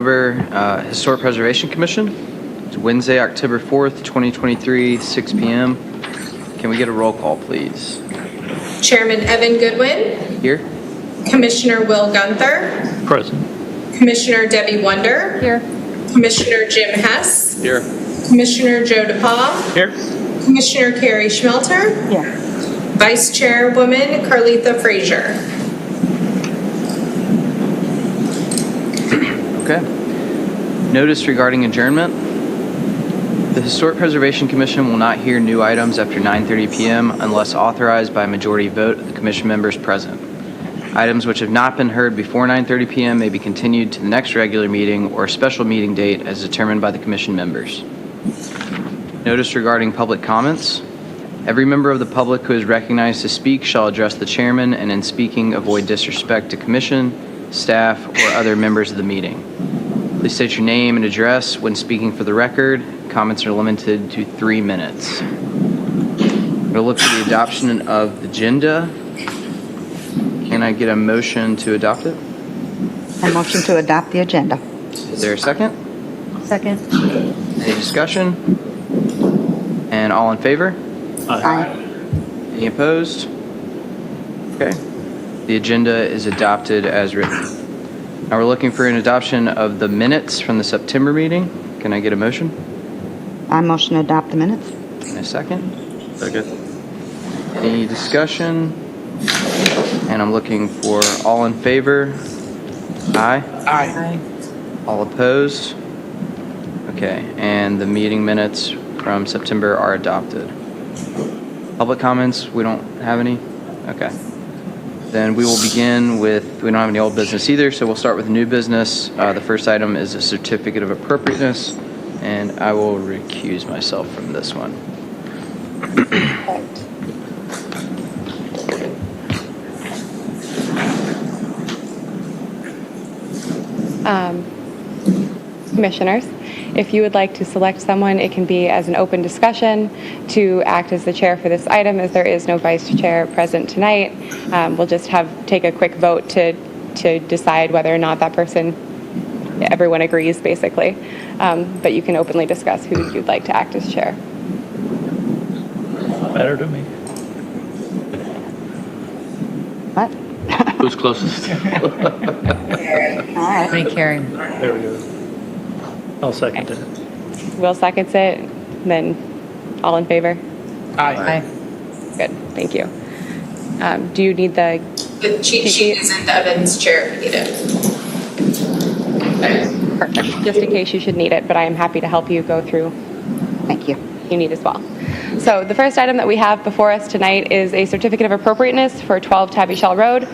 Historic Preservation Commission. It's Wednesday, October 4th, 2023, 6 p.m. Can we get a roll call, please? Chairman Evan Goodwin. Here. Commissioner Will Gunther. Present. Commissioner Debbie Wonder. Here. Commissioner Jim Hess. Here. Commissioner Joe DePaul. Here. Commissioner Carrie Schmelter. Here. Vice Chairwoman Carletha Frazier. Okay. Notice regarding adjournment. The Historic Preservation Commission will not hear new items after 9:30 p.m. unless authorized by a majority vote of the commission members present. Items which have not been heard before 9:30 p.m. may be continued to the next regular meeting or special meeting date as determined by the commission members. Notice regarding public comments. Every member of the public who is recognized to speak shall address the chairman and in speaking avoid disrespect to commission, staff, or other members of the meeting. Please state your name and address when speaking for the record. Comments are limited to 3 minutes. We'll look for the adoption of the agenda. Can I get a motion to adopt it? I motion to adopt the agenda. Is there a second? Second. Any discussion? And all in favor? Aye. Any opposed? Okay. The agenda is adopted as written. Now we're looking for an adoption of the minutes from the September meeting. Can I get a motion? I motion to adopt the minutes. And a second? Second. Any discussion? And I'm looking for all in favor? Aye. Aye. All opposed? Okay, and the meeting minutes from September are adopted. Public comments, we don't have any? Okay. Then we will begin with, we don't have any old business either, so we'll start with new business. The first item is a certificate of appropriateness, and I will recuse myself from this one. Commissioners, if you would like to select someone, it can be as an open discussion to act as the chair for this item, as there is no vice chair present tonight. We'll just take a quick vote to decide whether or not that person, everyone agrees basically. But you can openly discuss who you'd like to act as chair. Better to me. What? Who's closest? All right. Me, Carrie. There we go. I'll second that. Will seconds it, then all in favor? Aye. Good, thank you. Do you need the cheat sheet is in Evan's chair if you need it. Perfect, just in case you should need it, but I am happy to help you go through. Thank you. You need as well. So the first item that we have before us tonight is a certificate of appropriateness for 12 Tabby Shell Road.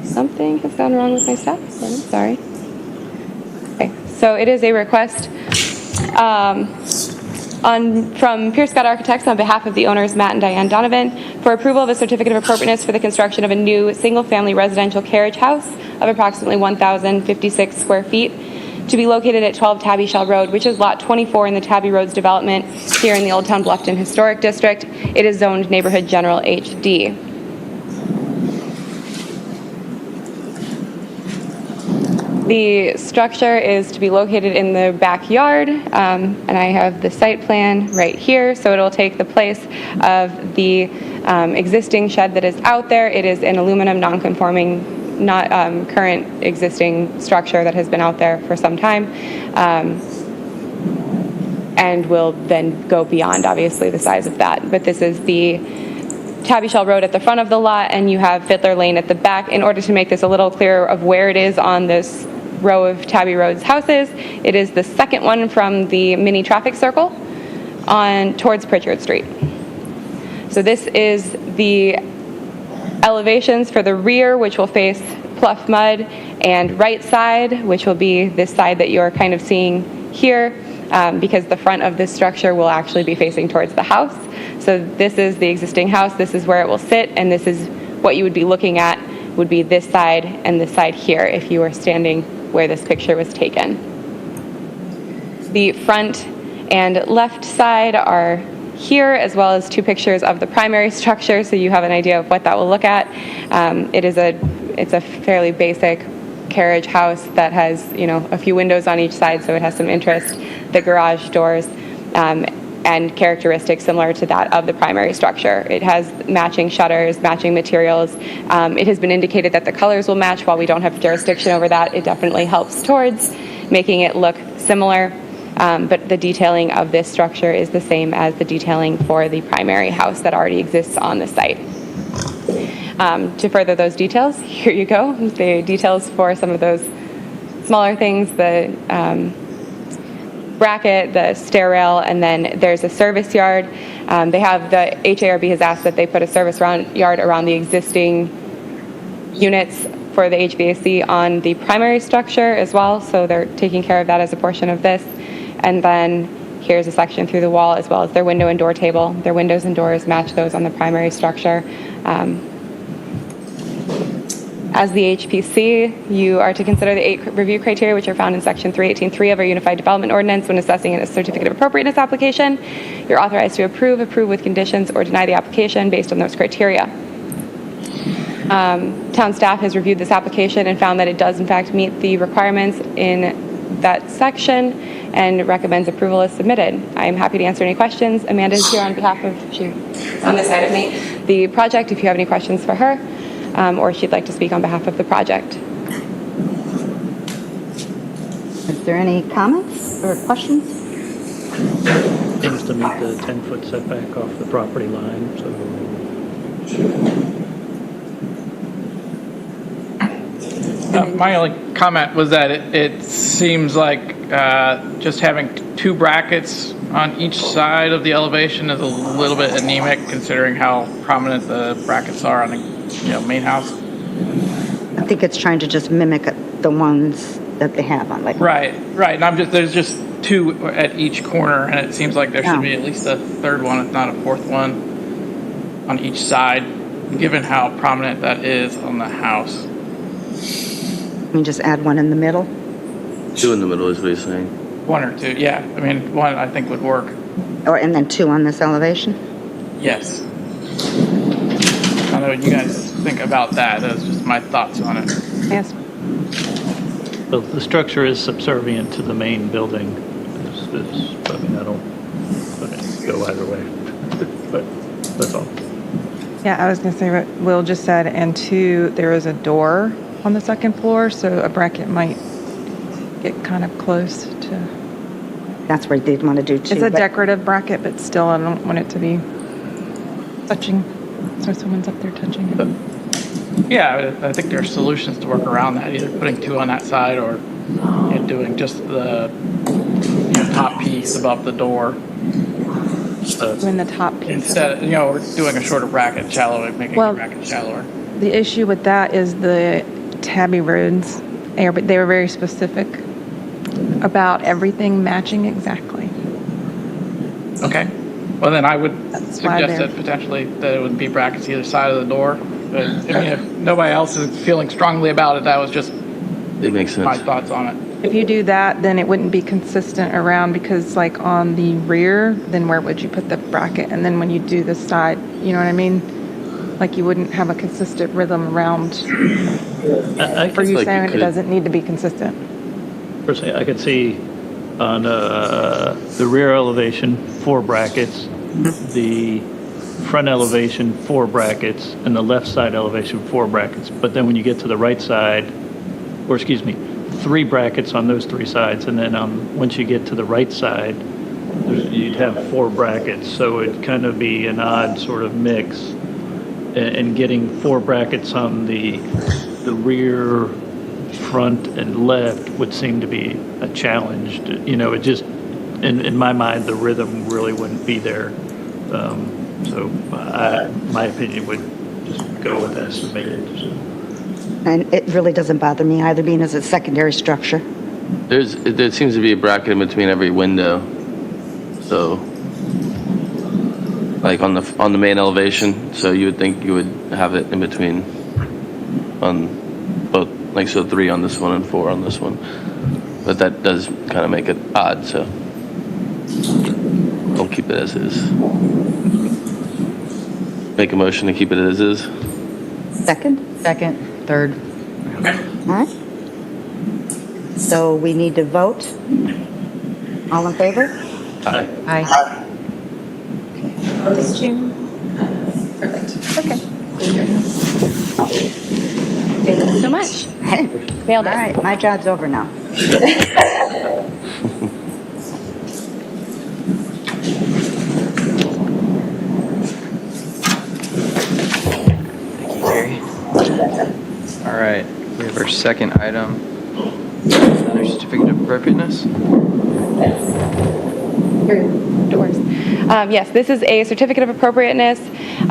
Something has gone wrong with my stuff. I'm sorry. Okay, so it is a request from Pierce Scott Architects on behalf of the owners Matt and Diane Donovan for approval of a certificate of appropriateness for the construction of a new single-family residential carriage house of approximately 1,056 square feet to be located at 12 Tabby Shell Road, which is lot 24 in the Tabby Roads development here in the Old Town Bluffton Historic District. It is zoned Neighborhood General HD. The structure is to be located in the backyard, and I have the site plan right here, so it'll take the place of the existing shed that is out there. It is an aluminum non-conforming, not current existing structure that has been out there for some time, and will then go beyond, obviously, the size of that. But this is the Tabby Shell Road at the front of the lot, and you have Fiddler Lane at the back. In order to make this a little clearer of where it is on this row of Tabby Road's houses, it is the second one from the mini traffic circle on towards Pritchard Street. So this is the elevations for the rear, which will face Pluff Mud, and right side, which will be this side that you're kind of seeing here, because the front of this structure will actually be facing towards the house. So this is the existing house, this is where it will sit, and this is what you would be looking at, would be this side and this side here if you were standing where this picture was taken. The front and left side are here, as well as 2 pictures of the primary structure, so you have an idea of what that will look at. It's a fairly basic carriage house that has, a few windows on each side, so it has some interest. The garage doors, and characteristics similar to that of the primary structure. It has matching shutters, matching materials. It has been indicated that the colors will match. While we don't have jurisdiction over that, it definitely helps towards making it look similar. But the detailing of this structure is the same as the detailing for the primary house that already exists on the site. To further those details, here you go. The details for some of those smaller things, the bracket, the stair rail, and then there's a service yard. The HARB has asked that they put a service yard around the existing units for the HVAC on the primary structure as well, so they're taking care of that as a portion of this. And then here's a section through the wall as well as their window and door table. Their windows and doors match those on the primary structure. As the HPC, you are to consider the 8 review criteria which are found in Section 318.3 of our Unified Development Ordinance when assessing a certificate of appropriateness application. You're authorized to approve with conditions, or deny the application based on those criteria. Town staff has reviewed this application and found that it does in fact meet the requirements in that section and recommends approval as submitted. I am happy to answer any questions. Amanda is here on behalf of, she's on this side of me, the project, if you have any questions for her. Or she'd like to speak on behalf of the project. Is there any comments or questions? Seems to meet the 10-foot setback off the property line, so. My only comment was that it seems like just having 2 brackets on each side of the elevation is a little bit anemic, considering how prominent the brackets are on the main house. I think it's trying to just mimic the ones that they have on, like. Right. And there's just 2 at each corner, and it seems like there should be at least a 3rd one, if not a 4th one, on each side, given how prominent that is on the house. You just add one in the middle. 2 in the middle is what he's saying. 1 or 2, yeah. I mean, 1 I think would work. And then 2 on this elevation? Yes. I know what you guys think about that. That's just my thoughts on it. Yes. Well, the structure is subservient to the main building. I mean, I don't go either way, but that's all. Yeah, I was going to say what Will just said, and 2, there is a door on the 2nd floor, so a bracket might get kind of close to. That's where they'd want to do 2. It's a decorative bracket, but still, I don't want it to be touching, so someone's up there touching it. Yeah, I think there are solutions to work around that, either putting 2 on that side or doing just the top piece above the door. Doing the top piece. Instead, we're doing a shorter bracket, making the bracket shallower. The issue with that is the tabby roads. They were very specific about everything matching exactly. Okay. Well, then I would That's why suggest that potentially that it would be brackets either side of the door. But I mean, if nobody else is feeling strongly about it, that was just It makes sense. my thoughts on it. If you do that, then it wouldn't be consistent around, because like on the rear, then where would you put the bracket? And then when you do the side, you know what I mean? Like you wouldn't have a consistent rhythm around. For you like saying you it could- doesn't need to be consistent. Personally, I could see on the rear elevation 4 brackets, the front elevation 4 brackets, and the left side elevation 4 brackets. But then when you get to the right side, or excuse me, 3 brackets on those 3 sides, and then once you get to the right side, you'd have 4 brackets. So it'd kind of be an odd sort of mix. And getting 4 brackets on the rear, front, and left would seem to be a challenge. It just, in my mind, the rhythm really wouldn't be there. So my opinion would just go with this and make it. And it really doesn't bother me either, being as a secondary structure. There seems to be a bracket in between every window. So, like on the main elevation, so you would think you would have it in between on both, like so 3 on this one and 4 on this one. But that does kind of make it odd, so I'll keep it as is. Make a motion to keep it as is. Second? Second, third. All right. So we need to vote. All in favor? Aye. Aye. Perfect. Okay. Thank you so much. Nailed it. All right, my job's over now. Thank you, Carrie. All right, we have our second item, another certificate of appropriateness. Doors. Yes, this is a certificate of appropriateness,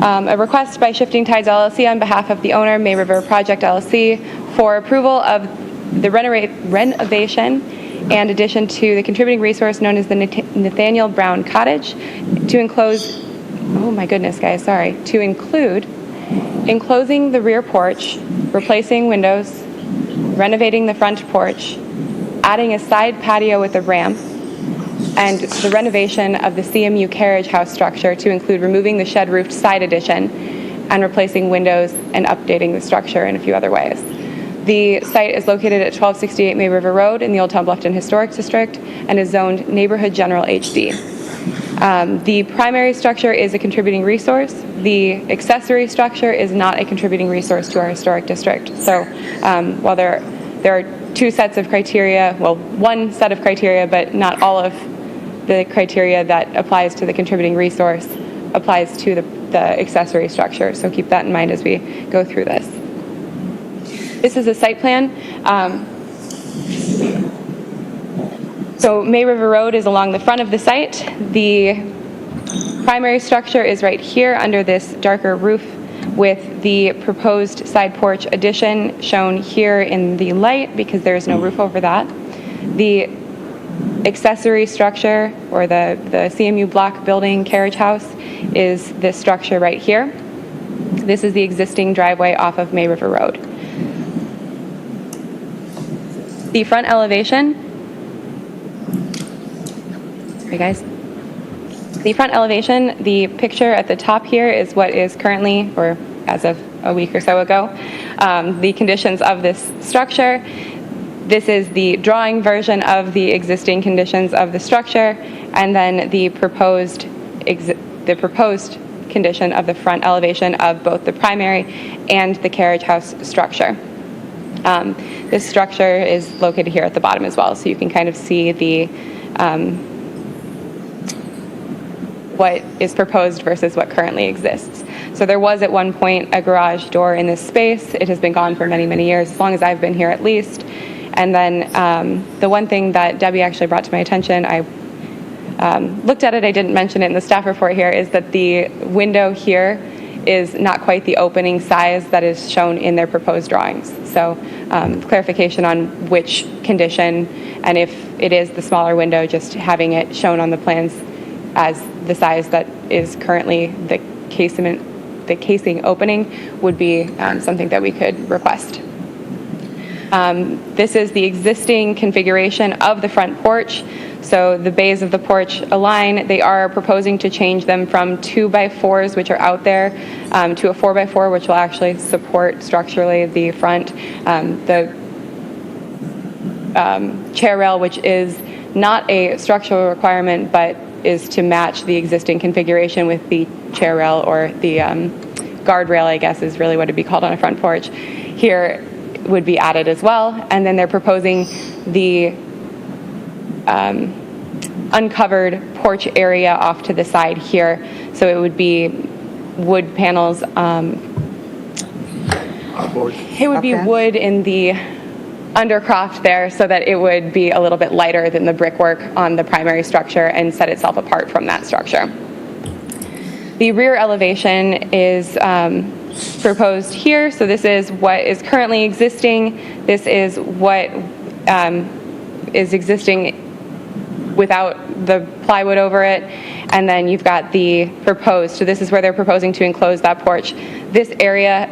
a request by Shifting Tides LLC on behalf of the owner, May River Project LLC, for approval of the renovation and addition to the contributing resource known as the Nathaniel Brown Cottage to enclose, oh my goodness, guys, sorry, to include enclosing the rear porch, replacing windows, renovating the front porch, adding a side patio with a ramp, and the renovation of the CMU carriage house structure to include removing the shed-roofed side addition and replacing windows and updating the structure in a few other ways. The site is located at 1268 May River Road in the Old Town Bluffton Historic District and is zoned Neighborhood General HD. The primary structure is a contributing resource. The accessory structure is not a contributing resource to our historic district. So while there are two sets of criteria, well, one set of criteria, but not all of the criteria that applies to the contributing resource applies to the accessory structure. So keep that in mind as we go through this. This is a site plan. So May River Road is along the front of the site. The primary structure is right here under this darker roof with the proposed side porch addition shown here in the light because there is no roof over that. The accessory structure, or the CMU block building carriage house, is this structure right here. This is the existing driveway off of May River Road. The front elevation, sorry guys. The front elevation, the picture at the top here is what is currently, or as of a week or so ago, the conditions of this structure. This is the drawing version of the existing conditions of the structure, and then the proposed condition of the front elevation of both the primary and the carriage house structure. This structure is located here at the bottom as well, so you can kind of see the what is proposed versus what currently exists. So there was at one point a garage door in this space. It has been gone for many, many years, as long as I've been here at least. And then the one thing that Debbie actually brought to my attention, I looked at it, I didn't mention it in the staff report here, is that the window here is not quite the opening size that is shown in their proposed drawings. So clarification on which condition, and if it is the smaller window, just having it shown on the plans as the size that is currently the casing opening would be something that we could request. This is the existing configuration of the front porch. So the bays of the porch align. They are proposing to change them from 2x4s, which are out there, to a 4x4, which will actually support structurally the front. The chair rail, which is not a structural requirement, but is to match the existing configuration with the chair rail, or the guardrail, I guess is really what it'd be called on a front porch. Here would be added as well. And then they're proposing the uncovered porch area off to the side here. So it would be wood panels. It would be wood in the undercroft there, so that it would be a little bit lighter than the brickwork on the primary structure and set itself apart from that structure. The rear elevation is proposed here. So this is what is currently existing. This is what is existing without the plywood over it. And then you've got the proposed. So this is where they're proposing to enclose that porch. This area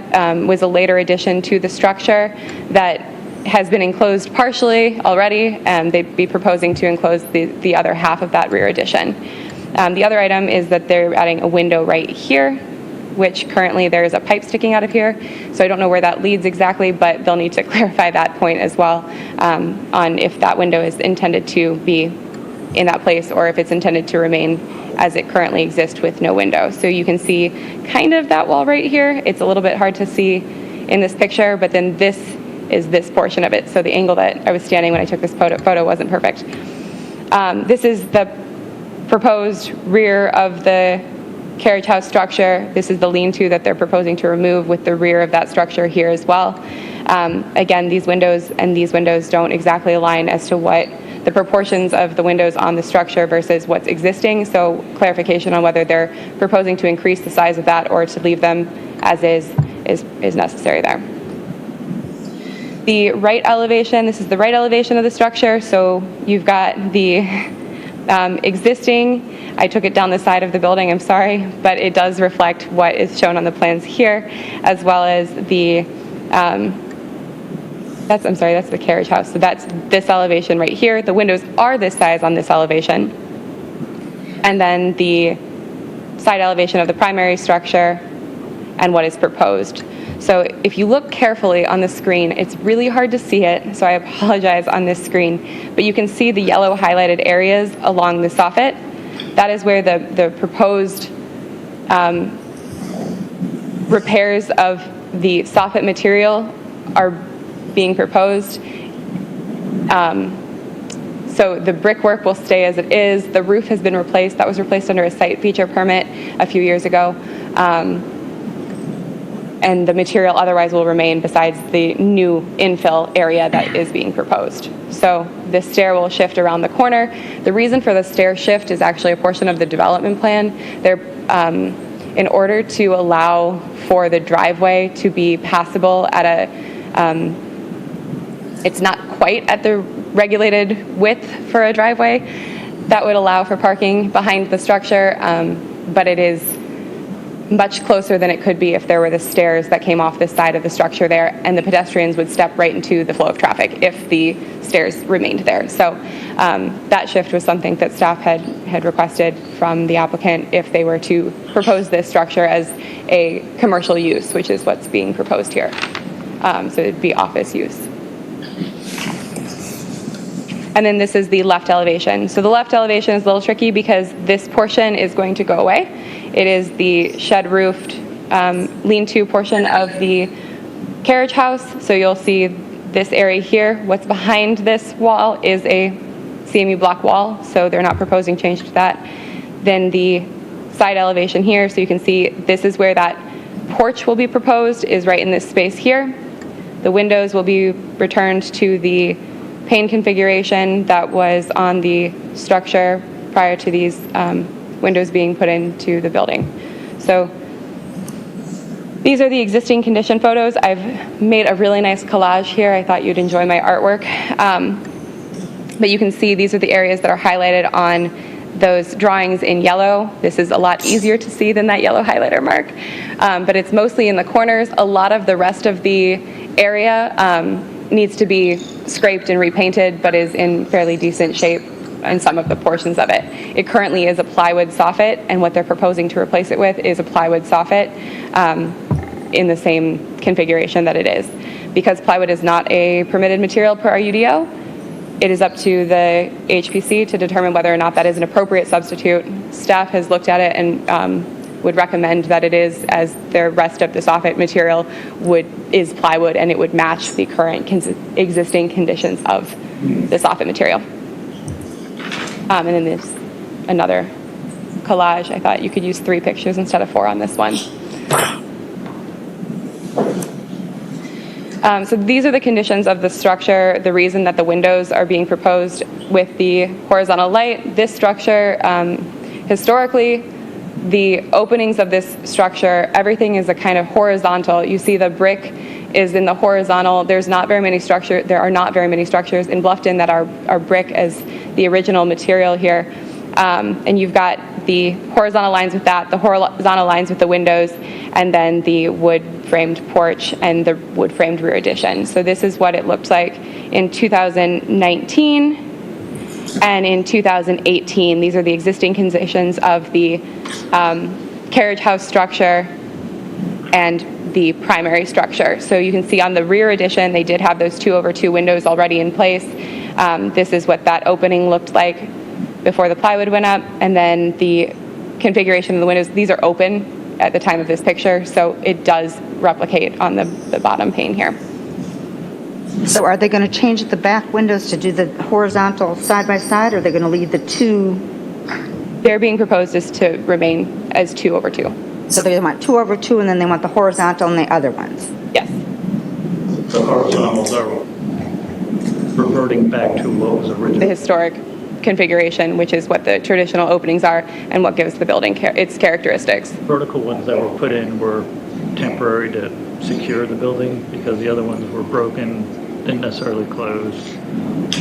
was a later addition to the structure that has been enclosed partially already, and they'd be proposing to enclose the other half of that rear addition. The other item is that they're adding a window right here, which currently there's a pipe sticking out of here. So I don't know where that leads exactly, but they'll need to clarify that point as well on if that window is intended to be in that place or if it's intended to remain as it currently exists with no window. So you can see kind of that wall right here. It's a little bit hard to see in this picture, but then this is this portion of it. So the angle that I was standing when I took this photo wasn't perfect. This is the proposed rear of the carriage house structure. This is the lean-to that they're proposing to remove with the rear of that structure here as well. Again, these windows and these windows don't exactly align as to what the proportions of the windows on the structure versus what's existing, so clarification on whether they're proposing to increase the size of that or to leave them as is necessary there. The right elevation, this is the right elevation of the structure, so you've got the existing, I took it down the side of the building, I'm sorry, but it does reflect what is shown on the plans here, as well as the, that's the carriage house. So that's this elevation right here. The windows are this size on this elevation. And then the side elevation of the primary structure and what is proposed. So if you look carefully on the screen, it's really hard to see it, so I apologize on this screen, but you can see the yellow highlighted areas along the soffit. That is where the proposed repairs of the soffit material are being proposed. So the brickwork will stay as it is. The roof has been replaced. That was replaced under a site feature permit a few years ago. And the material otherwise will remain besides the new infill area that is being proposed. So the stair will shift around the corner. The reason for the stair shift is actually a portion of the development plan. In order to allow for the driveway to be passable at a, it's not quite at the regulated width for a driveway, that would allow for parking behind the structure, but it is much closer than it could be if there were the stairs that came off this side of the structure there, and the pedestrians would step right into the flow of traffic if the stairs remained there. So that shift was something that staff had requested from the applicant if they were to propose this structure as a commercial use, which is what's being proposed here. So it'd be office use. And then this is the left elevation. So the left elevation is a little tricky because this portion is going to go away. It is the shed-roofed lean-to portion of the carriage house. So you'll see this area here. What's behind this wall is a CMU block wall, so they're not proposing change to that. Then the side elevation here, so you can see this is where that porch will be proposed, is right in this space here. The windows will be returned to the pane configuration that was on the structure prior to these windows being put into the building. So these are the existing condition photos. I've made a really nice collage here. I thought you'd enjoy my artwork. But you can see these are the areas that are highlighted on those drawings in yellow. This is a lot easier to see than that yellow highlighter mark. But it's mostly in the corners. A lot of the rest of the area needs to be scraped and repainted, but is in fairly decent shape in some of the portions of it. It currently is a plywood soffit, and what they're proposing to replace it with is a plywood soffit in the same configuration that it is. Because plywood is not a permitted material per our UDO, it is up to the HPC to determine whether or not that is an appropriate substitute. Staff has looked at it and would recommend that it is, as the rest of the soffit material is plywood, and it would match the current existing conditions of the soffit material. And then there's another collage. I thought you could use 3 pictures instead of 4 on this one. So these are the conditions of the structure, the reason that the windows are being proposed with the horizontal light. This structure, historically, the openings of this structure, everything is a kind of horizontal. You see the brick is in the horizontal. There are not very many structures in Bluffton that are brick as the original material here. And you've got the horizontal lines with that, the horizontal lines with the windows, and then the wood-framed porch and the wood-framed rear addition. So this is what it looked like in 2019. And in 2018, these are the existing conditions of the carriage house structure and the primary structure. So you can see on the rear addition, they did have those 2/2 windows already in place. This is what that opening looked like before the plywood went up. And then the configuration of the windows, these are open at the time of this picture, so it does replicate on the bottom pane here. So are they going to change the back windows to do the horizontal side by side, or are they going to leave the 2? They're being proposed as to remain as 2/2. So they want 2/2, and then they want the horizontal and the other ones. Yes. The horizontals are reverting back to what was The original. historic configuration, which is what the traditional openings are and what gives the building its characteristics. Vertical ones that were put in were temporary to secure the building because the other ones were broken, didn't necessarily close.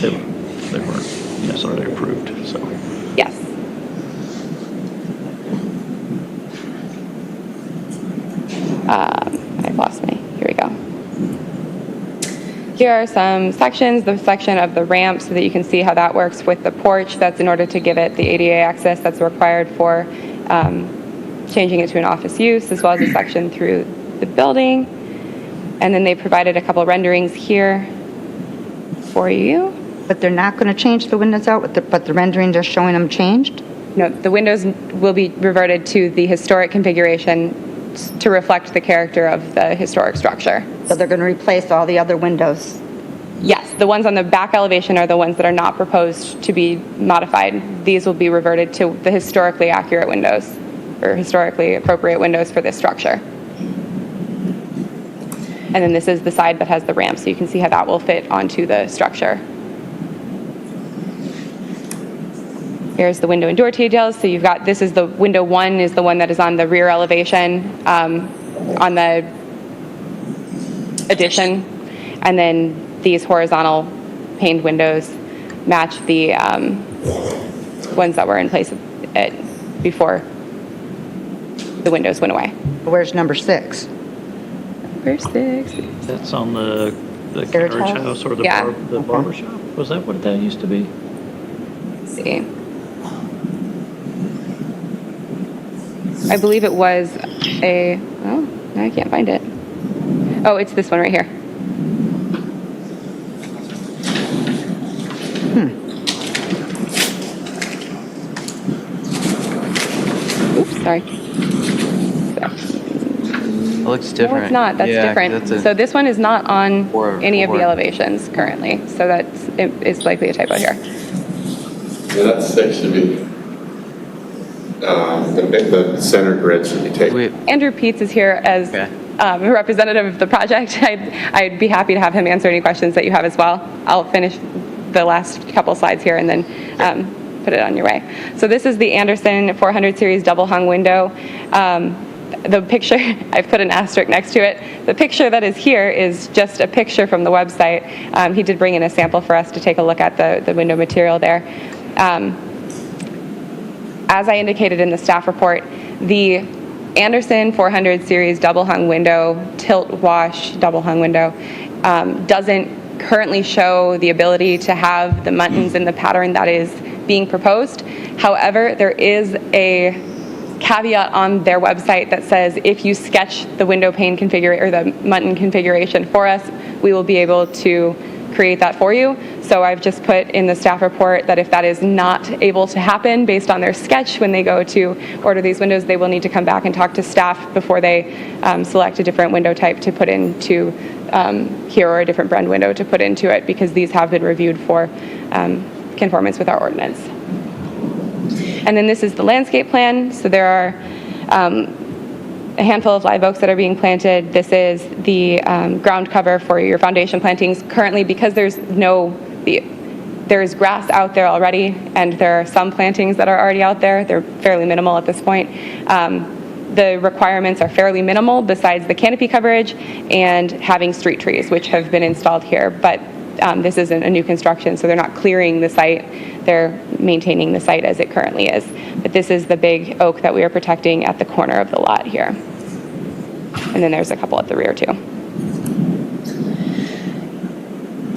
They weren't necessarily approved, so. Yes. I've lost me. Here we go. Here are some sections, the section of the ramp so that you can see how that works with the porch. That's in order to give it the ADA access that's required for changing it to an office use, as well as a section through the building. And then they provided a couple renderings here for you. But they're not going to change the windows out, but the rendering just showing them changed? No, the windows will be reverted to the historic configuration to reflect the character of the historic structure. So they're going to replace all the other windows? Yes, the ones on the back elevation are the ones that are not proposed to be modified. These will be reverted to the historically accurate windows, or historically appropriate windows for this structure. And then this is the side that has the ramp, so you can see how that will fit onto the structure. Here's the window and door details. So you've got, this is the window 1 is the one that is on the rear elevation on the addition. And then these horizontal paned windows match the ones that were in place before the windows went away. Where's number 6? Number 6. That's on the Carriage carriage house? house or the Yeah. barber shop? Was that what that used to be? Let's see. I believe it was oh, now I can't find it. Oh, it's this one right here. Oops, sorry. It looks different. No, it's not. That's Yeah, different. that's a- So this one is not on any of the Four. elevations currently. So it's likely a typo here. Yeah, that 6 should be, the center grid should be taken. Wait, Andrew Peets is here as Okay. a representative of the project. I'd be happy to have him answer any questions that you have as well. I'll finish the last couple slides here and then put it on your way. So this is the Anderson 400 series double hung window. The picture, I've put an asterisk next to it. The picture that is here is just a picture from the website. He did bring in a sample for us to take a look at the window material there. As I indicated in the staff report, the Anderson 400 series double hung window, tilt wash double hung window, doesn't currently show the ability to have the muntins in the pattern that is being proposed. However, there is a caveat on their website that says if you sketch the window pane configuration or the muntin configuration for us, we will be able to create that for you. So I've just put in the staff report that if that is not able to happen based on their sketch when they go to order these windows, they will need to come back and talk to staff before they select a different window type to put into here or a different brand window to put into it, because these have been reviewed for conformance with our ordinance. And then this is the landscape plan. So there are a handful of live oaks that are being planted. This is the ground cover for your foundation plantings. Currently, because there's grass out there already, and there are some plantings that are already out there. They're fairly minimal at this point. The requirements are fairly minimal besides the canopy coverage and having street trees, which have been installed here. But this isn't a new construction, so they're not clearing the site. They're maintaining the site as it currently is. But this is the big oak that we are protecting at the corner of the lot here. And then there's a couple at the rear too.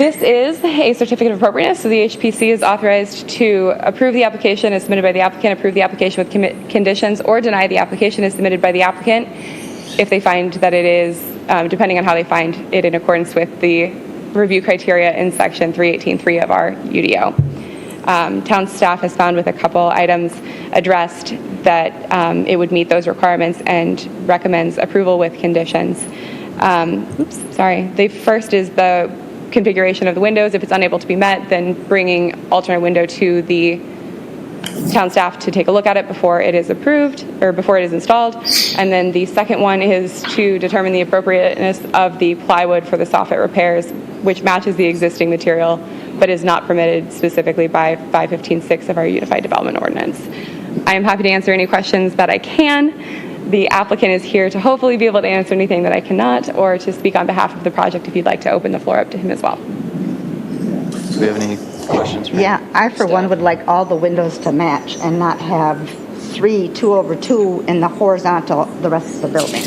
This is a certificate of appropriateness, so the HPC is authorized to approve the application as submitted by the applicant, approve the application with conditions, or deny the application as submitted by the applicant if they find that it is, depending on how they find it in accordance with the review criteria in section 318.3 of our UDO. Town staff has found with a couple items addressed that it would meet those requirements and recommends approval with conditions. The first is the configuration of the windows. If it's unable to be met, then bringing alternate window to the town staff to take a look at it before it is approved or before it is installed. And then the second one is to determine the appropriateness of the plywood for the soffit repairs, which matches the existing material but is not permitted specifically by 515.6 of our Unified Development Ordinance. I am happy to answer any questions that I can. The applicant is here to hopefully be able to answer anything that I cannot, or to speak on behalf of the project if you'd like to open the floor up to him as well. Do we have any questions? Yeah, I for one would like all the windows to match and not have 3 2/2 in the horizontal the rest of the building.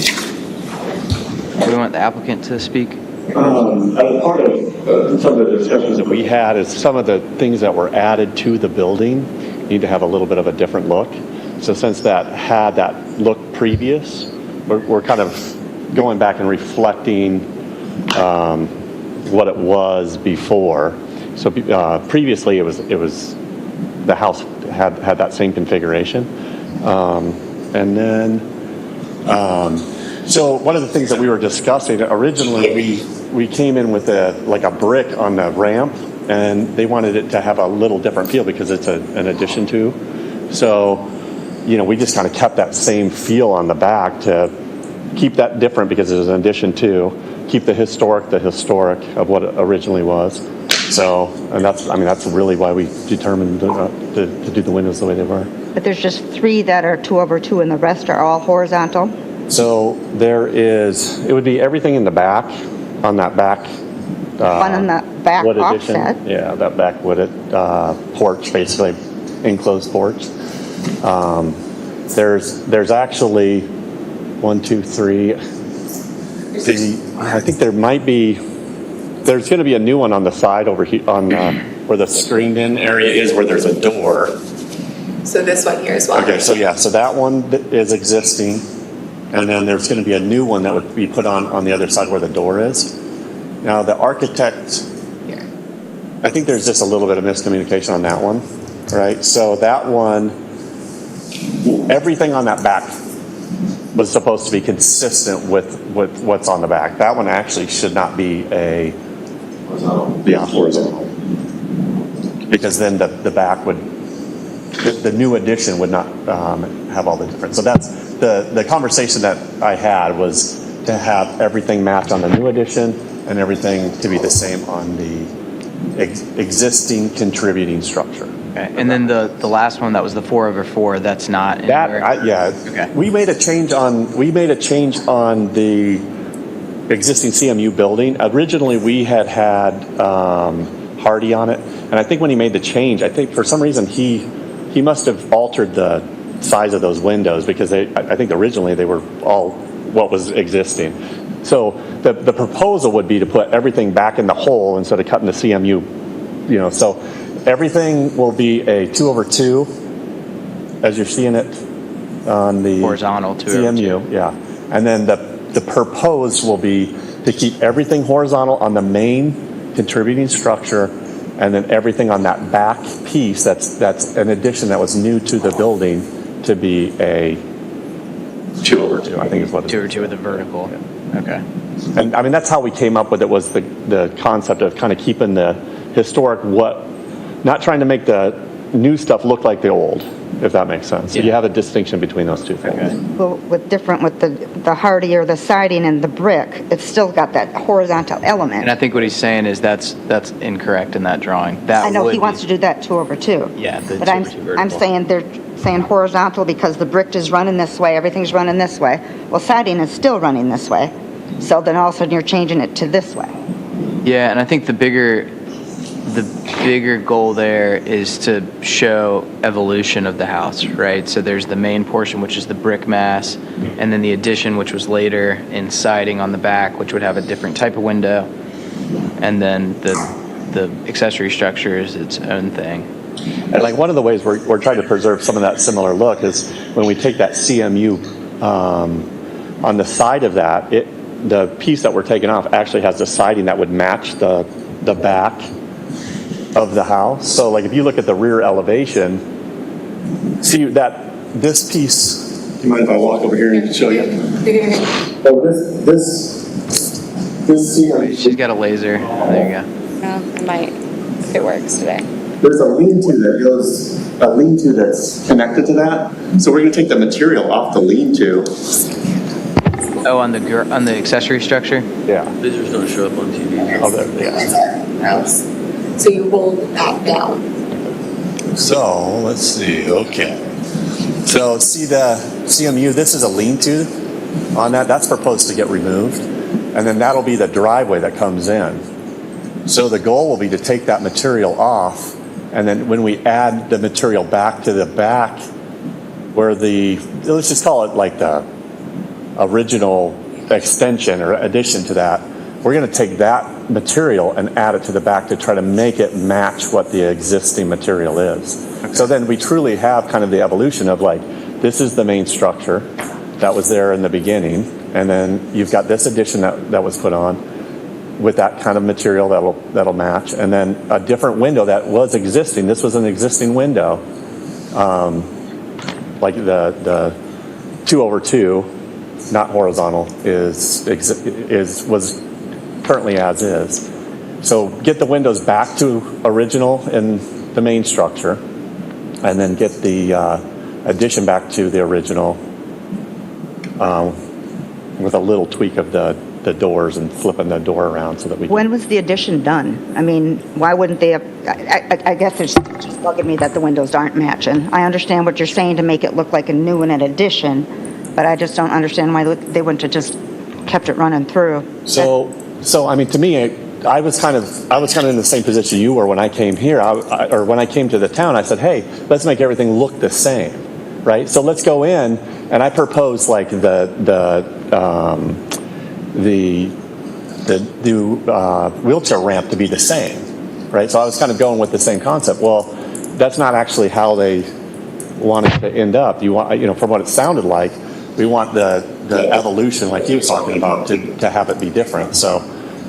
Do we want the applicant to speak? Part of some of the discussions that we had is some of the things that were added to the building need to have a little bit of a different look. So since that had that look previous, we're kind of going back and reflecting what it was before. So previously it was the house had that same configuration, and then so one of the things that we were discussing originally, we came in with a brick on the ramp, and they wanted it to have a little different feel because it's an addition to. So, we just kind of kept that same feel on the back to keep that different because it was an addition to, keep the historic of what it originally was. So, and that's really why we determined to do the windows the way they were. But there's just 3 that are 2/2 and the rest are all horizontal? So it would be everything in the back, on that back. One in the back wood offset? addition. Yeah, that back wooded porch, basically, enclosed porch. There's actually 1, 2, 3. I think there's going to be a new one on the side over here on where the screened in area is, where there's a door. So this one here as well. Okay, so that one is existing. And then there's going to be a new one that would be put on the other side where the door is. Now, the architect, I think there's just a little bit of miscommunication on that one, right? So that one, everything on that back was supposed to be consistent with what's on the back. That one actually should not be horizontal. Because then the back the new addition would not have all the difference. So that's the conversation that I had, was to have everything match on the new addition and everything to be the same on the existing contributing structure. Okay. And then the last one, that was the 4/4, that's not anywhere? Okay. We made a change on the existing CMU building. Originally we had Hardy on it, and I think when he made the change, I think for some reason he must have altered the size of those windows, because I think originally they were all what was existing. So the proposal would be to put everything back in the hole instead of cutting the CMU, so everything will be a 2/2 as you're seeing it on the horizontal CMU, yeah. And then the proposed will be to keep everything horizontal on the main contributing structure, and then everything on that back piece that's an addition that was new to the building to be a 2/2, I think is what it is. 2/2 with a vertical. Yeah. Okay. And that's how we came up with it, was the concept of kind of keeping the historic, not trying to make the new stuff look like the old, if that makes sense. So you have a distinction between those two things. Okay. Well, with the hardy or the siding and the brick, it's still got that horizontal element. And I think what he's saying is that's incorrect in that drawing. I know he wants to do that 2/2. Yeah, the But 2/2 vertical. I'm saying they're saying horizontal because the brick is running this way, everything's running this way. Well, siding is still running this way. So then all of a sudden you're changing it to this way. Yeah, and I think the bigger goal there is to show evolution of the house, right? So there's the main portion, which is the brick mass, and then the addition, which was later in siding on the back, which would have a different type of window, and then the the accessory structure is its own thing. And like one of the ways we're trying to preserve some of that similar look is when we take that CMU on the side of that, the piece that we're taking off actually has the siding that would match the back of the house. So like if you look at the rear elevation, see that this piece. Do you mind if I walk over here and show you? So this CMU. She's got a laser. There you go. Well, it might, if it works today. There's a lean-to that's connected to that. So we're going to take the material off the lean-to. Oh, on the accessory structure? Yeah. Lasers don't show up on TV. Oh, there, yeah. So you hold that down. So let's see. Okay. So see the CMU. This is a lean-to on that. That's proposed to get removed, and then that'll be the driveway that comes in. So the goal will be to take that material off, and then when we add the material back to the back, where let's just call it like the original extension or addition to that, we're going to take that material and add it to the back to try to make it match what the existing material is. Okay. So then we truly have kind of the evolution of like, this is the main structure that was there in the beginning, and then you've got this addition that was put on with that kind of material that'll match, and then a different window that was existing. This was an existing window, like the 2/2, not horizontal, was currently as is. So get the windows back to original in the main structure, and then get the addition back to the original with a little tweak of the doors and flipping the door around so that we can... When was the addition done? I mean, why wouldn't they have, I guess it's just bugging me that the windows aren't matching. I understand what you're saying to make it look like a new one, an addition, but I just don't understand why they wouldn't have just kept it running through. So I mean, to me, I was kind of in the same position you were when I came here, or when I came to the town. I said, hey, let's make everything look the same, right? So let's go in, and I proposed like the wheelchair ramp to be the same, right? So I was kind of going with the same concept. Well, that's not actually how they wanted to end up. You want, from what it sounded like, we want the evolution, like you were talking about, to have it be different. So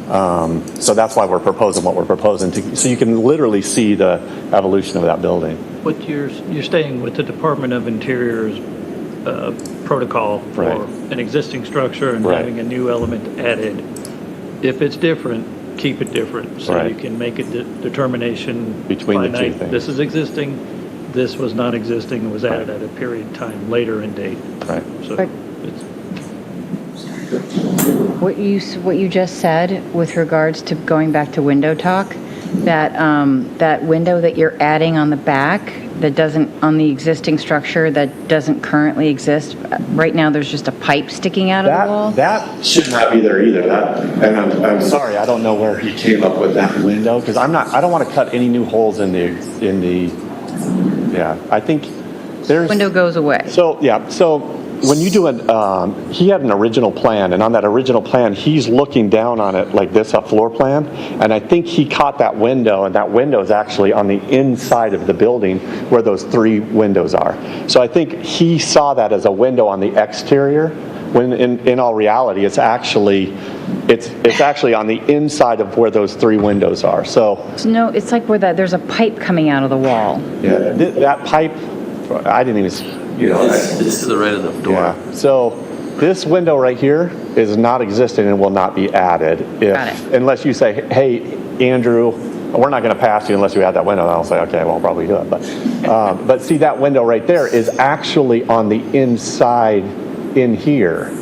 that's why we're proposing what we're proposing, so you can literally see the evolution of that building. What you're staying with the Department of Interior's protocol for Right. an existing structure and Right. having a new element added. If it's different, keep it different, so Right. you can make a determination Between the two finite. things. This is existing, this was not existing, and was added at a period of time later in date. Right. So But- it's What you just said with regards to going back to window talk, that window that you're adding on the back that doesn't, on the existing structure that doesn't currently exist, right now there's just a pipe sticking out of the wall? That should not be there either. And I'm sorry, I don't know where he came up with that window, because I don't want to cut any new holes in the I think there's... Window goes away. So when you do he had an original plan, and on that original plan, he's looking down on it like this, a floor plan, and I think he caught that window, and that window is actually on the inside of the building where those 3 windows are. So I think he saw that as a window on the exterior, when in all reality, it's actually on the inside of where those 3 windows are. So No, it's like where there's a pipe coming out of the wall. yeah, that pipe, I didn't even... It's to the right of the door. Yeah. So this window right here is not existing and will not be added unless you say, hey, Andrew, we're not going to pass you unless you add that window. And I'll say, okay, well, I'll probably do it. But see, that window right there is actually on the inside in here.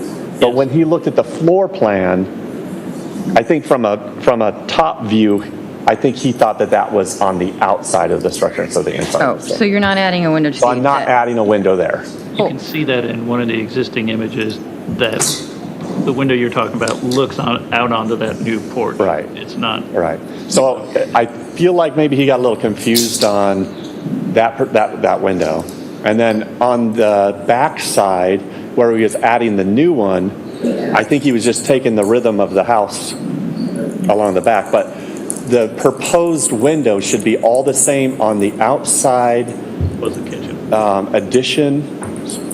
But when he looked at the floor plan, I think from a top view, I think he thought that was on the outside of the structure instead of the inside. Oh, so you're not adding a window to So I'm not adding a window there. You can see that in one of the existing images, that the window you're talking about looks out onto that new porch. Right. It's not. Right. So I feel like maybe he got a little confused on that window. And then on the back side, where he was adding the new one, I think he was just taking the rhythm of the house along the back. But the proposed window should be all the same on the outside Was the kitchen. addition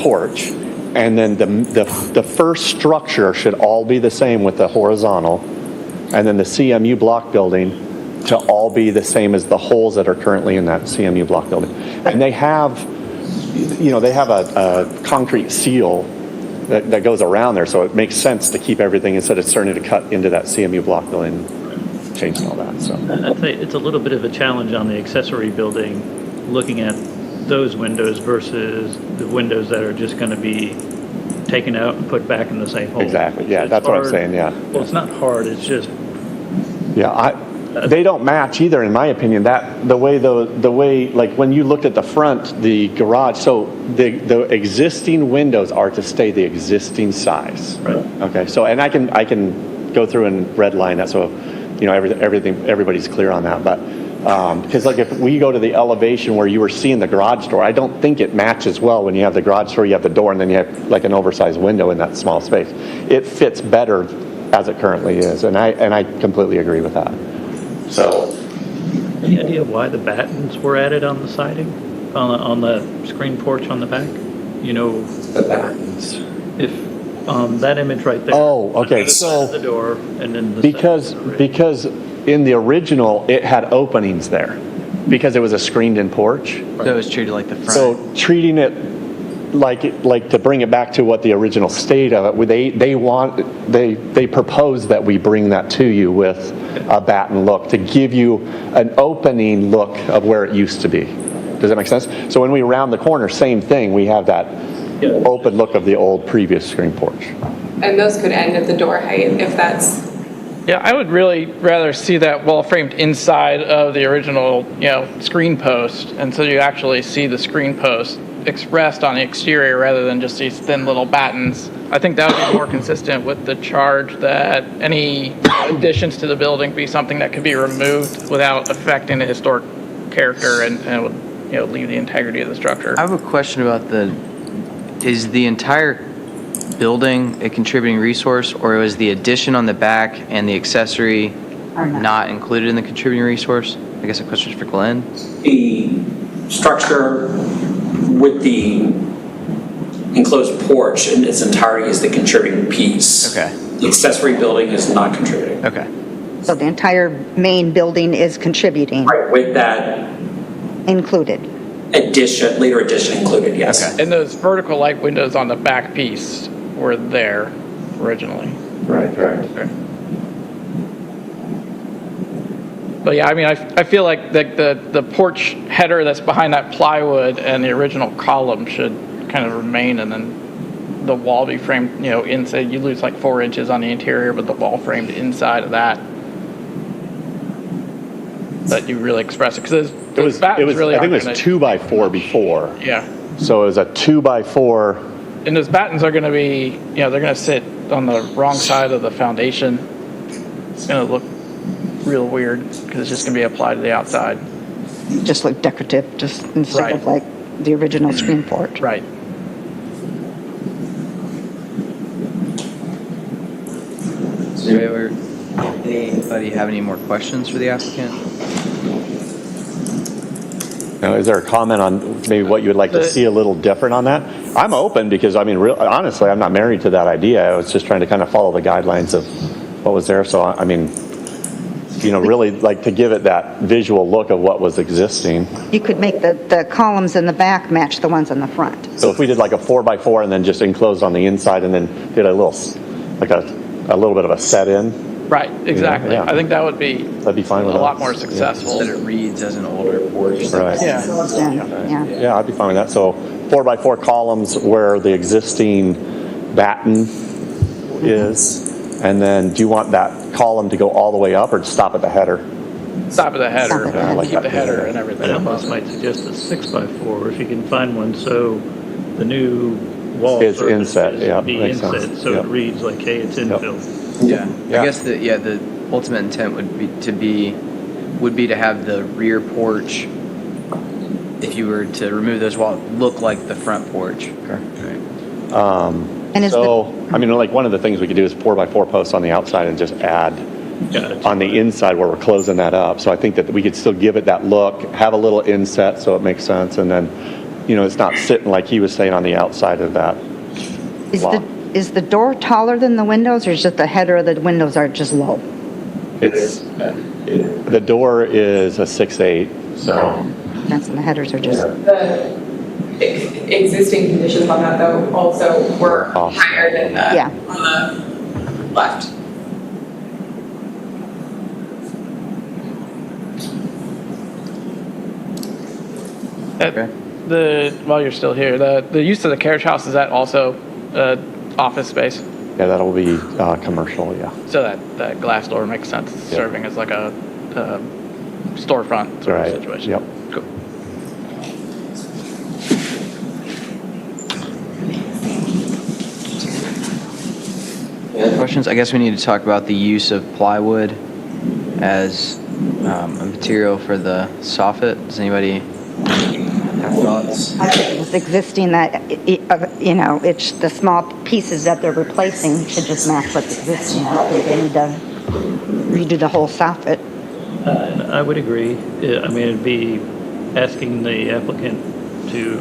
porch, and then the first structure should all be the same with the horizontal, and then the CMU block building to all be the same as the holes that are currently in that CMU block building. And they have, they have a concrete seal that goes around there, so it makes sense to keep everything instead of starting to cut into that CMU block building, changing all that. So I'd say it's a little bit of a challenge on the accessory building, looking at those windows versus the windows that are just going to be taken out and put back in the same hole. exactly, yeah, It's that's what I'm hard- saying. Yeah, Well, it's not hard, it's just, yeah. They don't match either, in my opinion. The way like when you looked at the front, the garage. So the existing windows are to stay the existing size. Right. Okay. So and I can go through and redline that so everybody's clear on that. But because like if we go to the elevation where you were seeing the garage door, I don't think it matches well when you have the garage door, you have the door, and then you have like an oversized window in that small space. It fits better as it currently is, and I completely agree with that. So, any idea why the battens were added on the siding, on the screen porch on the back? the battens. If, that image right there. Oh, okay, on the side of the door, and then the Because in the original it had openings there because it was a screened-in porch. So it was treated like the front. So treating it like to bring it back to what the original state of it, they propose that we bring that to you with a batten look to give you an opening look of where it used to be. Does that make sense? So when we round the corner, same thing. We have that open look of the old previous screen porch. And those could end at the door height if that's. Yeah, I would really rather see that wall framed inside of the original, screen post, and so you actually see the screen post expressed on the exterior rather than just these thin little battens. I think that would be more consistent with the charge that any additions to the building be something that could be removed without affecting the historic character and would leave the integrity of the structure. I have a question about is the entire building a contributing resource, or was the addition on the back and the accessory not included in the contributing resource? I guess a question is for Glenn. The structure with the enclosed porch in its entirety is the contributing piece. Okay. The accessory building is not contributing. Okay. So the entire main building is contributing, Right, with that included. later addition included, yes. Okay. And those vertical light windows on the back piece were there originally. Right. Okay. But yeah, I mean, I feel like the porch header that's behind that plywood and the original column should kind of remain, and then the wall be framed, inside. You lose like 4 inches on the interior, but the wall framed inside of that. That you really express it, because It was I think it was 2x4 before. Yeah. So it was a 2x4. And those battens are going to be, they're going to sit on the wrong side of the foundation. It's going to look real weird because it's just going to be applied to the outside. Just look decorative, just instead of like the original screen porch. Right. Anybody have any more questions for the applicant? Now, is there a comment on maybe what you would like to see a little different on that? I'm open because, honestly, I'm not married to that idea. I was just trying to kind of follow the guidelines of what was there. So, really like to give it that visual look of what was existing. You could make the columns in the back match the ones in the front. So if we did like a 4x4 and then just enclosed on the inside and then did a little bit of a set in. Right, exactly. Yeah. I think that'd be fine with a lot us. more successful. That it reads as an older porch. Right. Yeah. Yeah. Yeah, I'd be fine with that. So 4x4 columns where the existing batten is, and then do you want that column to go all the way up or stop at the header? Stop at the header, Stop at the header. keep the header and everything. I almost might suggest a 6x4 if you can find one, so the new wall Is surface inset, is yeah, be makes inset, sense. so Yep. it reads like, hey, it's infill. Yeah. Yeah. I guess the ultimate intent would be to have the rear porch, if you were to remove those walls, look like the front porch. Right. And is So, like one of the things we could do is 4x4 posts on the outside and just add on the inside where we're closing that up. So I think that we could still give it that look, have a little inset so it makes sense, and then, it's not sitting like he was saying on the outside of that lot. Is the door taller than the windows, or is just the header of the windows are just low? The door is a 6'8", so. That's, and the headers are just, The existing conditions on that, though, also were higher than the Yeah. on the left. While you're still here, the use of the carriage house, is that also office space? Yeah, that'll be commercial, yeah. So that glass door makes sense, serving as like a storefront sort of situation. Yep. Cool. Questions? I guess we need to talk about the use of plywood as a material for the soffit. Does anybody have thoughts? I think it's existing that, it's the small pieces that they're replacing should just match what's existing. I don't think they need to redo the whole soffit. And I would agree. I mean, it'd be asking the applicant to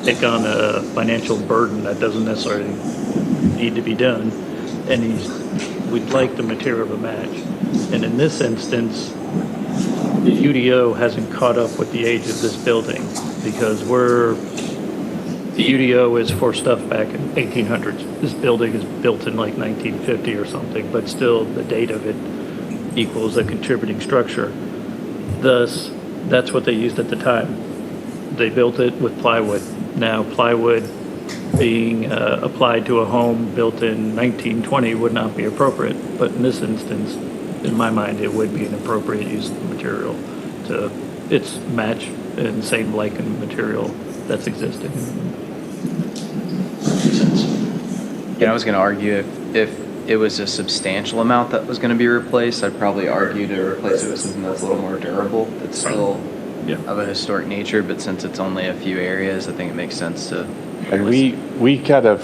take on a financial burden that doesn't necessarily need to be done. And we'd like the material to match. And in this instance, the UDO hasn't caught up with the age of this building because the UDO is for stuff back in 1800s. This building is built in like 1950 or something, but still the date of it equals a contributing structure. Thus, that's what they used at the time. They built it with plywood. Now, plywood being applied to a home built in 1920 would not be appropriate, but in this instance, in my mind, it would be an appropriate use of the material to its match and same lichen material that's existing. Yeah, I was going to argue if it was a substantial amount that was going to be replaced, I'd probably argue to replace it with something that's a little more durable, that's still of a historic nature, but since it's only a few areas, I think it makes sense to. And we kind of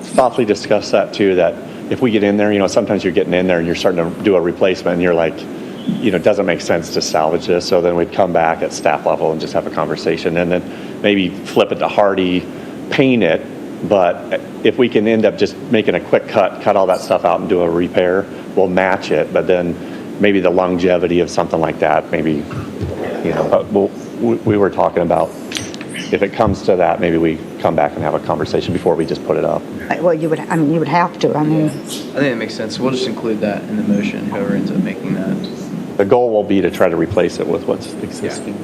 thoughtfully discussed that too, that if we get in there, sometimes you're getting in there and you're starting to do a replacement and you're like, it doesn't make sense to salvage this. So then we'd come back at staff level and just have a conversation and then maybe flip it to hardy, paint it. But if we can end up just making a quick cut all that stuff out and do a repair, we'll match it. But then maybe the longevity of something like that, maybe, but we were talking about if it comes to that, maybe we come back and have a conversation before we just put it up. Well, you would have to. I think that makes sense. We'll just include that in the motion, whoever ends up making that. The goal will be to try to replace it with what's existing.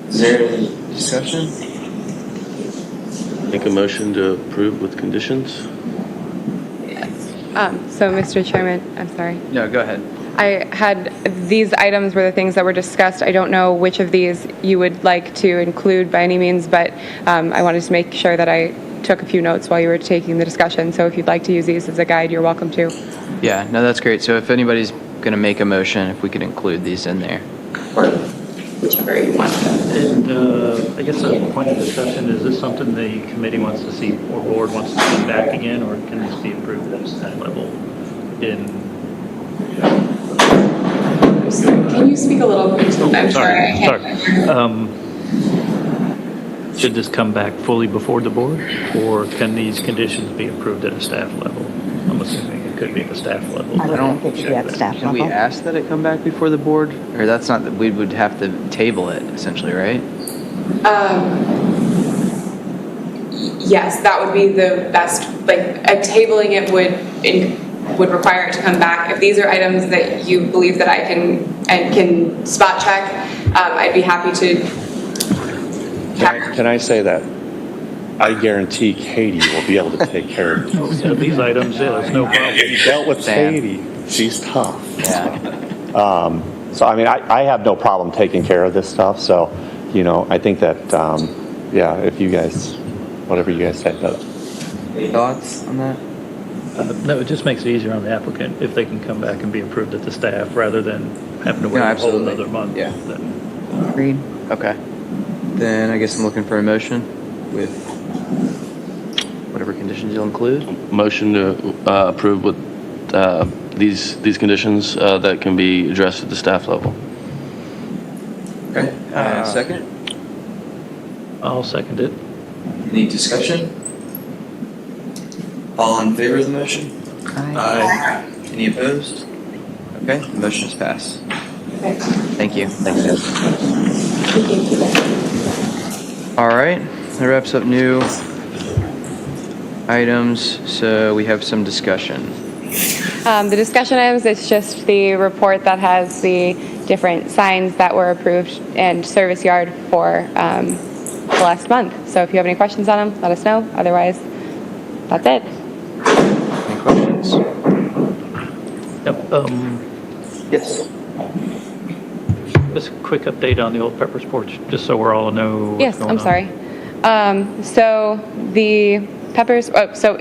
Is there any discussion? Make a motion to approve with conditions? So, Mr. Chairman, I'm sorry. No, go ahead. I had, these items were the things that were discussed. I don't know which of these you would like to include by any means, but I wanted to make sure that I took a few notes while you were taking the discussion. So if you'd like to use these as a guide, you're welcome to. Yeah, no, that's great. So if anybody's going to make a motion, if we could include these in there. Or whichever you want. And I guess a point of discussion, is this something the committee wants to see or board wants to see back again, or can this be approved at that level Can you speak a little bit? I'm sorry. I can't. Should this come back fully before the board, or can these conditions be approved at a staff level? I'm assuming it could be at the staff level. I don't think it should be at staff Can we level. ask that it come back before the board? Or that's not, that we would have to table it, essentially, right? Yes, that would be the best, tabling it would require it to come back. If these are items that you believe that I can spot check, I'd be happy to. Can I say that? I guarantee Katie will be able to take care of it. These items, it's no problem. You dealt with Katie. She's tough. Yeah. So, I mean, I have no problem taking care of this stuff. So, I think that, if you guys, whatever you guys said. Any thoughts on that? No, it just makes it easier on the applicant if they can come back and be approved at the staff rather than having to wait a whole another month. Yeah. Agreed. Okay. Then I guess I'm looking for a motion with whatever conditions you'll include. Motion to approve with these conditions that can be addressed at the staff level. Okay. Second? I'll second it. Any discussion? All in favor of the motion? Aye. Any opposed? Okay, the motion is passed. Thank you. All right, that wraps up new items, so we have some discussion. The discussion items, it's just the report that has the different signs that were approved and service yard for the last month. So if you have any questions on them, let us know. Otherwise, that's it. Any questions? Yep. Yes. Just a quick update on the old Pepper's porch, just so we're all know what's Yes, going I'm on. sorry. So the Peppers, so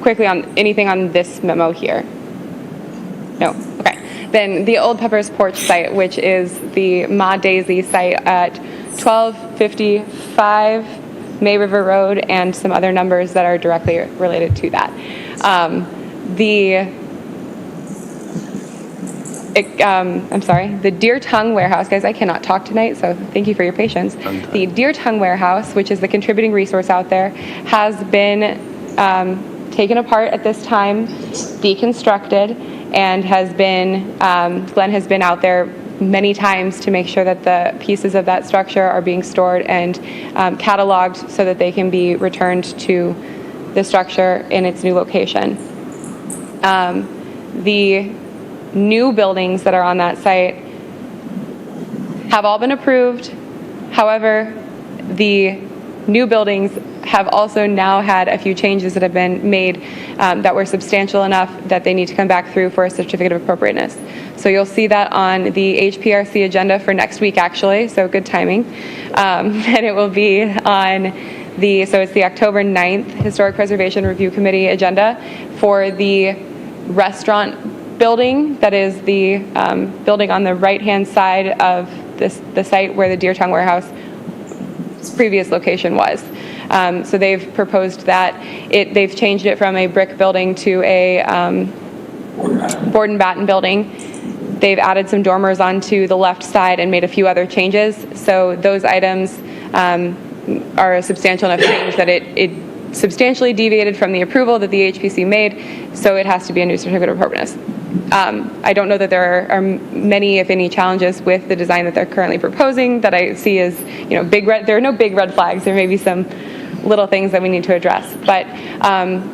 quickly on anything on this memo here? No, okay. Then the old Peppers porch site, which is the Ma Daisy site at 1255 May River Road, and some other numbers that are directly related to that. I'm sorry, the Deer Tongue Warehouse, guys, I cannot talk tonight, so thank you for your patience. The Deer Tongue Warehouse, which is the contributing resource out there, has been taken apart at this time, deconstructed, and has been, Glenn has been out there many times to make sure that the pieces of that structure are being stored and cataloged so that they can be returned to the structure in its new location. The new buildings that are on that site have all been approved. However, the new buildings have also now had a few changes that have been made that were substantial enough that they need to come back through for a certificate of appropriateness. So you'll see that on the HPRC agenda for next week, actually, so good timing. And it will be on so it's the October 9th Historic Preservation Review Committee agenda for the restaurant building, that is the building on the right-hand side of the site where the Deer Tongue Warehouse previous location was. So they've proposed that. They've changed it from a brick building to a board and batten building. They've added some dormers onto the left side and made a few other changes. So those items are a substantial enough change that it substantially deviated from the approval that the HPC made, so it has to be a new certificate of appropriateness. I don't know that there are many, if any, challenges with the design that they're currently proposing that I see as, there are no big red flags. There may be some little things that we need to address, but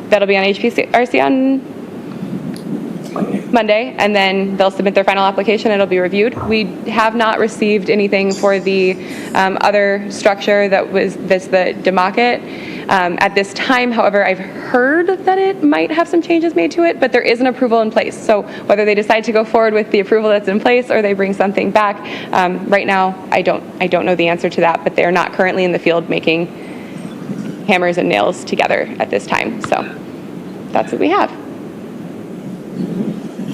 that'll be on HPRC on Monday, and then they'll submit their final application. It'll be reviewed. We have not received anything for the other structure that's the demarket. At this time, however, I've heard that it might have some changes made to it, but there is an approval in place. So whether they decide to go forward with the approval that's in place or they bring something back, right now I don't know the answer to that, but they're not currently in the field making hammers and nails together at this time. So that's what we have.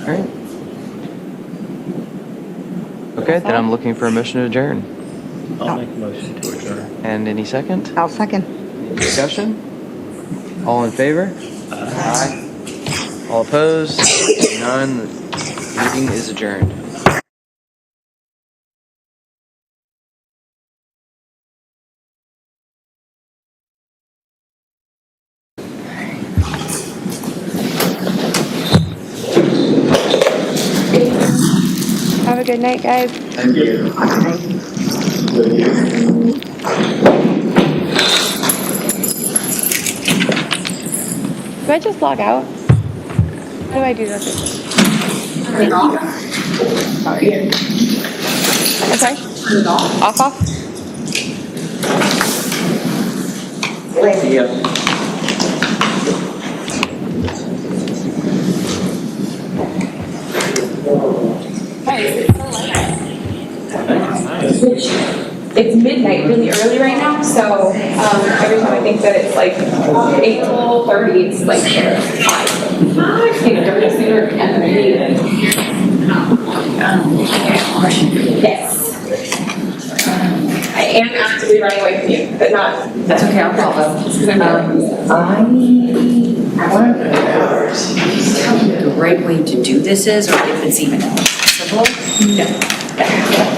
All right. Okay, then I'm looking for a motion to adjourn. I'll make a motion to adjourn. And any second? I'll second. Discussion? All in favor? Aye. All opposed? None. The meeting is adjourned. Have a good night, guys. Thank you. Do I just log out? How do I do that? I'm sorry? Off? It's midnight really early right now, so every time I think that it's like 8:30, it's like 5. Sooner and yes. I am actively running away from you, but not. That's okay, I'll follow. the right way to do this is, or if it's even possible. No.